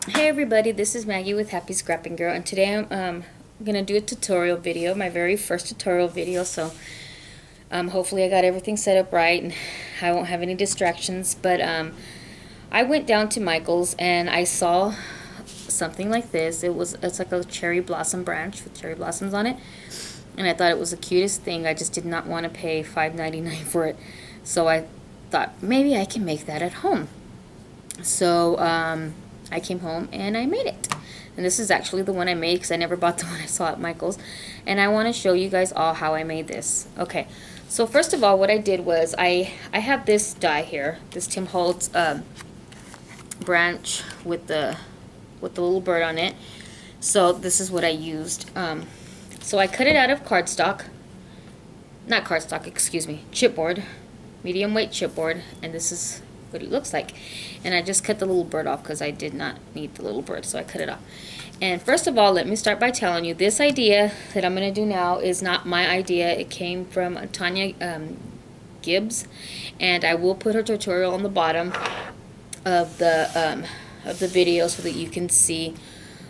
Hey everybody, this is Maggie with Happy Scrapping Girl, and today I'm gonna do a tutorial video, my very first tutorial video. So hopefully I got everything set up right and I won't have any distractions. But I went down to Michael's and I saw something like this. It's like a cherry blossom branch with cherry blossoms on it, and I thought it was the cutest thing. I just did not want to pay $5.99 for it, so I thought maybe I can make that at home. So I came home and I made it. And this is actually the one I made because I never bought the one I saw at Michael's. And I want to show you guys all how I made this. Okay, so first of all, what I did was I have this die here, this Tim Holtz branch with the little bird on it. So this is what I used. So I cut it out of cardstock, not cardstock, excuse me, chipboard, medium weight chipboard, and this is what it looks like. And I just cut the little bird off because I did not need the little bird, so I cut it off. And first of all, let me start by telling you, this idea that I'm going to do now is not my idea. It came from Tanya Gibbs, and I will put her tutorial on the bottom of the video so that you can see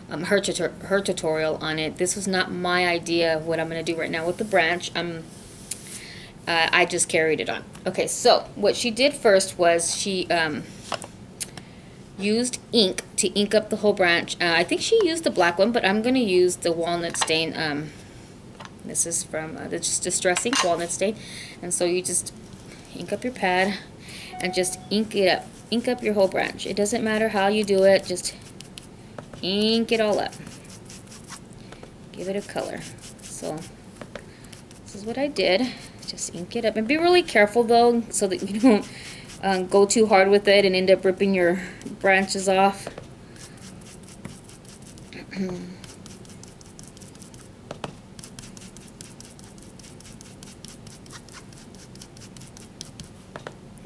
her tutorial on it. This was not my idea of what I'm going to do right now with the branch. I just carried it on. Okay, so what she did first was she used ink to ink up the whole branch. I think she used the black one, but I'm going to use the walnut stain. This is from the Distress Ink walnut stain. And so you just ink up your pad and just ink it up. Ink up your whole branch. It doesn't matter how you do it, just ink it all up. Give it a color. So this is what I did. Just ink it up, and be really careful though, so that you don't go too hard with it and end up ripping your branches off.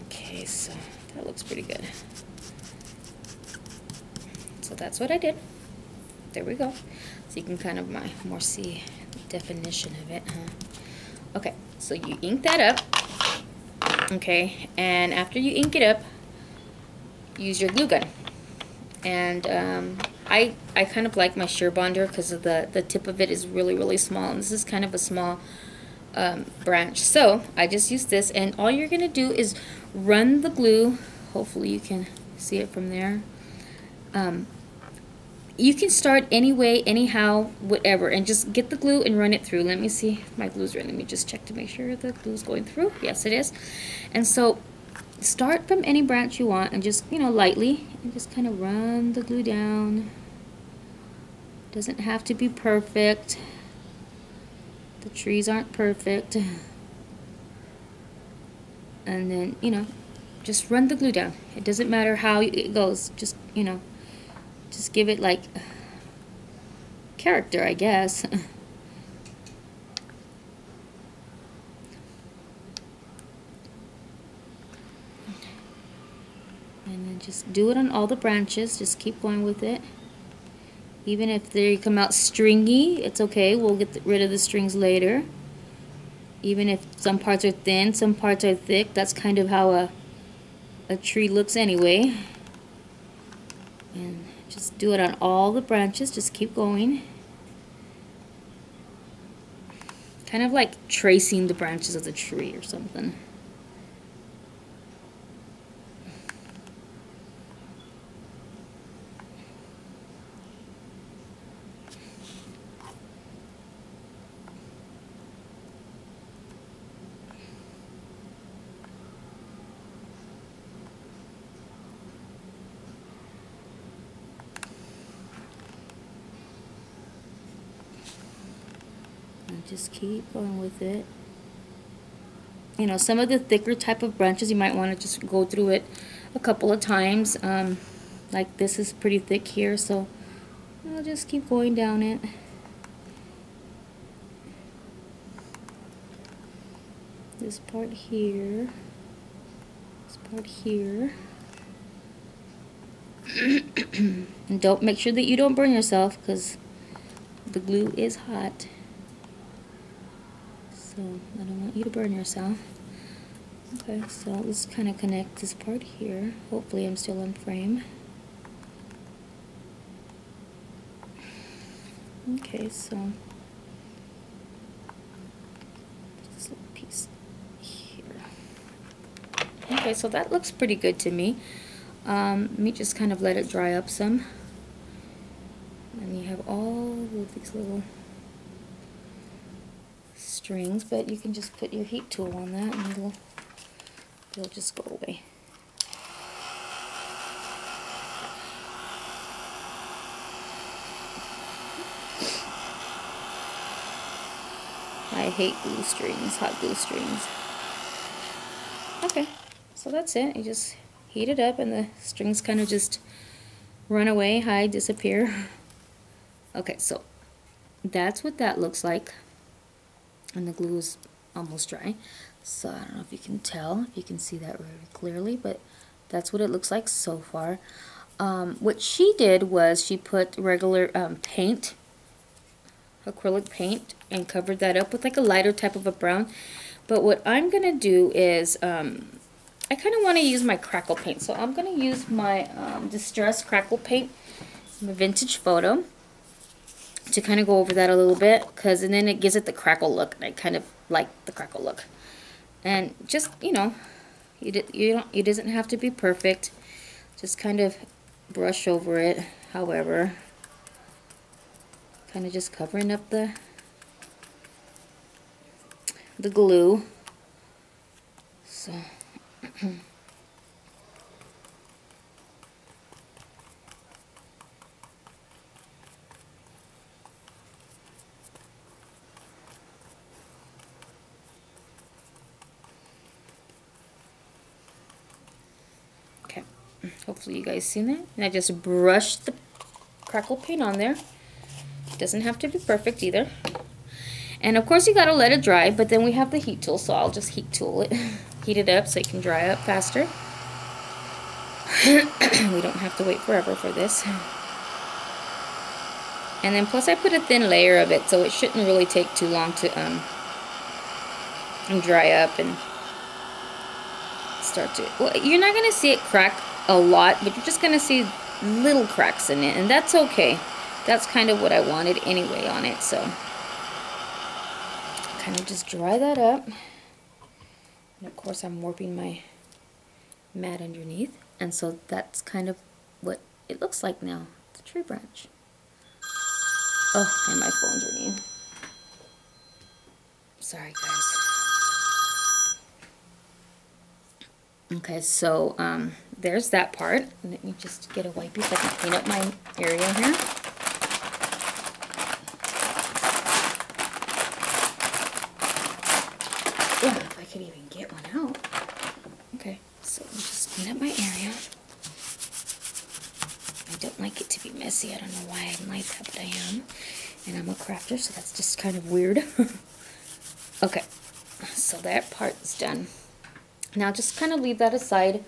Okay, so that looks pretty good. So that's what I did. There we go. So you can kind of more see the definition of it. Okay, so you ink that up, okay, and after you ink it up, use your glue gun. And I kind of like my shear bonder because of the tip of it is really small, and this is kind of a small branch. So I just use this, and all you're gonna do is run the glue. Hopefully you can see it from there. You can start any way, anyhow, whatever, and just get the glue and run it through. Let me see if my glue's ready. Let me just check to make sure the glue's going through. Yes, it is. And so start from any branch you want and just, lightly, and just kind of run the glue down. Doesn't have to be perfect. The trees aren't perfect. And then, just run the glue down. It doesn't matter how it goes. Just, just give it like character, I guess. And then just do it on all the branches. Just keep going with it. Even if they come out stringy, it's okay. We'll get rid of the strings later. Even if some parts are thin, some parts are thick. That's kind of how a tree looks anyway. And just do it on all the branches. Just keep going. Kind of like tracing the branches of the tree or something. Just keep going with it. Some of the thicker type of branches, you might want to just go through it a couple of times. Like this is pretty thick here, so I'll just keep going down it. This part here. This part here. And make sure that you don't burn yourself because the glue is hot. So I don't want you to burn yourself. Okay, so let's kind of connect this part here. Hopefully I'm still on frame. Okay, so this little piece here. Okay, so that looks pretty good to me. Let me just kind of let it dry up some. And you have all of these little strings, but you can just put your heat tool on that and it'll just go away. I hate glue strings, hot glue strings. Okay, so that's it. You just heat it up and the strings kind of just run away, hide, disappear. Okay, so that's what that looks like. And the glue is almost dry. So I don't know if you can tell, if you can see that very clearly, but that's what it looks like so far. What she did was she put regular paint, acrylic paint, and covered that up with like a lighter type of a brown. But what I'm going to do is, I kind of want to use my crackle paint. So I'm going to use my Distress crackle paint, my vintage photo, to kind of go over that a little bit, and then it gives it the crackle look, and I kind of like the crackle look. And just, you know, it doesn't have to be perfect. Just kind of brush over it, however, kind of just covering up the glue. So okay, hopefully you guys seen that. And I just brushed the crackle paint on there. It doesn't have to be perfect either. And of course you gotta let it dry, but then we have the heat tool, so I'll just heat tool it, heat it up so it can dry up faster. We don't have to wait forever for this. And then plus I put a thin layer of it, so it shouldn't really take too long to dry up and start to, well, you're not gonna see it crack a lot, but you're just gonna see little cracks in it, and that's okay. That's kind of what I wanted anyway on it, so kind of just dry that up. And of course I'm warping my mat underneath, and so that's kind of what it looks like now. It's a tree branch. Oh, and my phone's ringing. Sorry guys. Okay, so there's that part. Let me just get a wipey so I can clean up my area here. Yeah, if I could even get one out. Okay, so let me just clean up my area. I don't like it to be messy. I don't know why I'm like that, but I am. And I'm a crafter, so that's just kind of weird. Okay, so that part is done. Now just kind of leave that aside,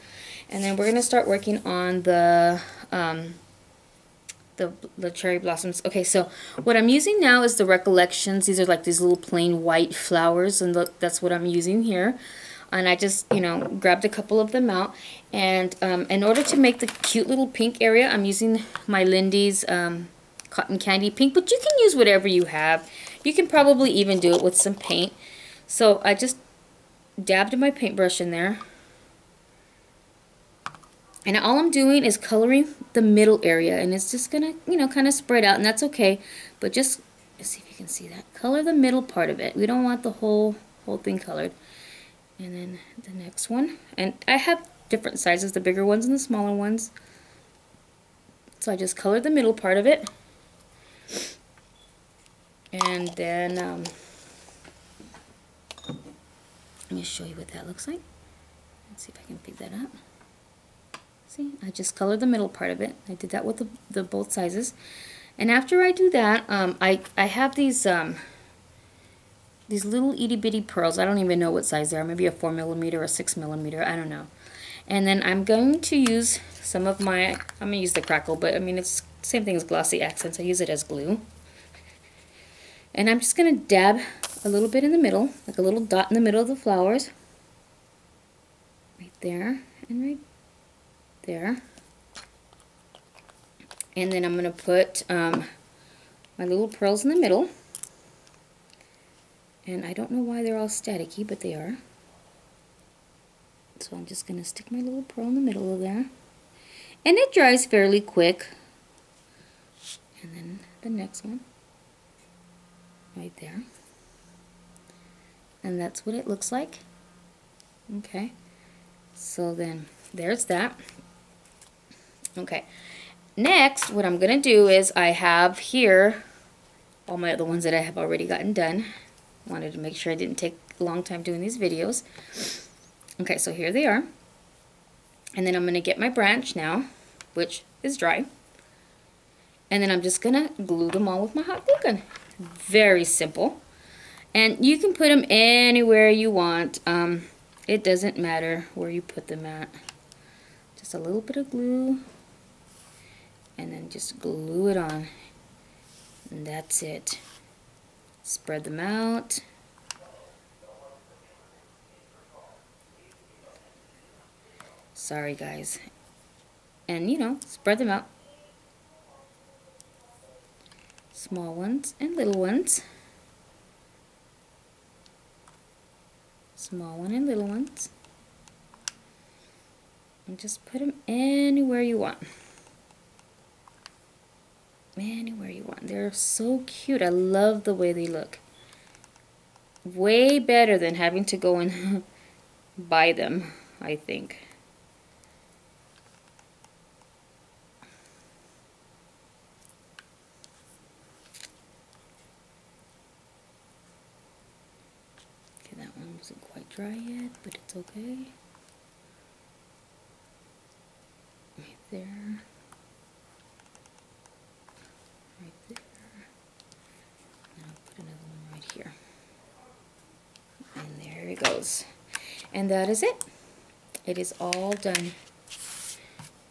and then we're going to start working on the cherry blossoms. Okay, so what I'm using now is the Recollections. These are like these little plain white flowers, and look, that's what I'm using here. And I just, you know, grabbed a couple of them out. And in order to make the cute little pink area, I'm using my Lindy's Cotton Candy Pink, but you can use whatever you have. You can probably even do it with some paint. So I just dabbed my paintbrush in there. And all I'm doing is coloring the middle area, and it's just gonna, you know, kind of spread out, and that's okay. But just, let's see if you can see that. Color the middle part of it. We don't want the whole thing colored. And then the next one. And I have different sizes, the bigger ones and the smaller ones. So I just colored the middle part of it. And then, let me show you what that looks like. Let's see if I can pick that up. See, I just colored the middle part of it. I did that with the both sizes. And after I do that, I have these little itty bitty pearls. I don't even know what size they are. Maybe a 4mm or a 6mm. I don't know. And then I'm going to use some of my, I'm going to use the crackle, but I mean it's the same thing as glossy accents. I use it as glue. And I'm just going to dab a little bit in the middle, like a little dot in the middle of the flowers. Right there and right there. And then I'm going to put my little pearls in the middle. And I don't know why they're all staticky, but they are. So I'm just going to stick my little pearl in the middle of there. And it dries fairly quick. And then the next one. Right there. And that's what it looks like. Okay. So then, there's that. Okay. Next, what I'm going to do is I have here all my other ones that I have already gotten done. Wanted to make sure I didn't take a long time doing these videos. Okay, so here they are. And then I'm going to get my branch now, which is dry. And then I'm just going to glue them all with my hot glue gun. Very simple. And you can put them anywhere you want. It doesn't matter where you put them at. Just a little bit of glue. And then just glue it on. And that's it. Spread them out. Sorry guys. And you know, spread them out. Small ones and little ones. Small one and little ones. And just put them anywhere you want. Anywhere you want. They're so cute. I love the way they look. Way better than having to go and buy them, I think. Okay, that one wasn't quite dry yet, but it's okay. Right there. Right there. And I'll put another one right here. And there it goes. And that is it. It is all done.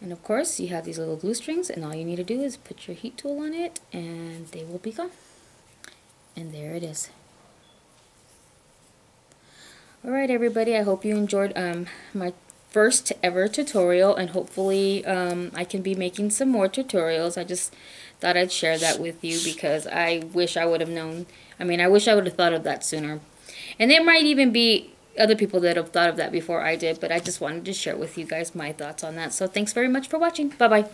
And of course, you have these little glue strings, and all you need to do is put your heat tool on it, and they will be gone. And there it is. Alright everybody, I hope you enjoyed my first ever tutorial, and hopefully I can be making some more tutorials. I just thought I'd share that with you because I wish I would have known. I mean, I wish I would have thought of that sooner. And there might even be other people that have thought of that before I did, but I just wanted to share with you guys my thoughts on that. So thanks very much for watching. Bye-bye.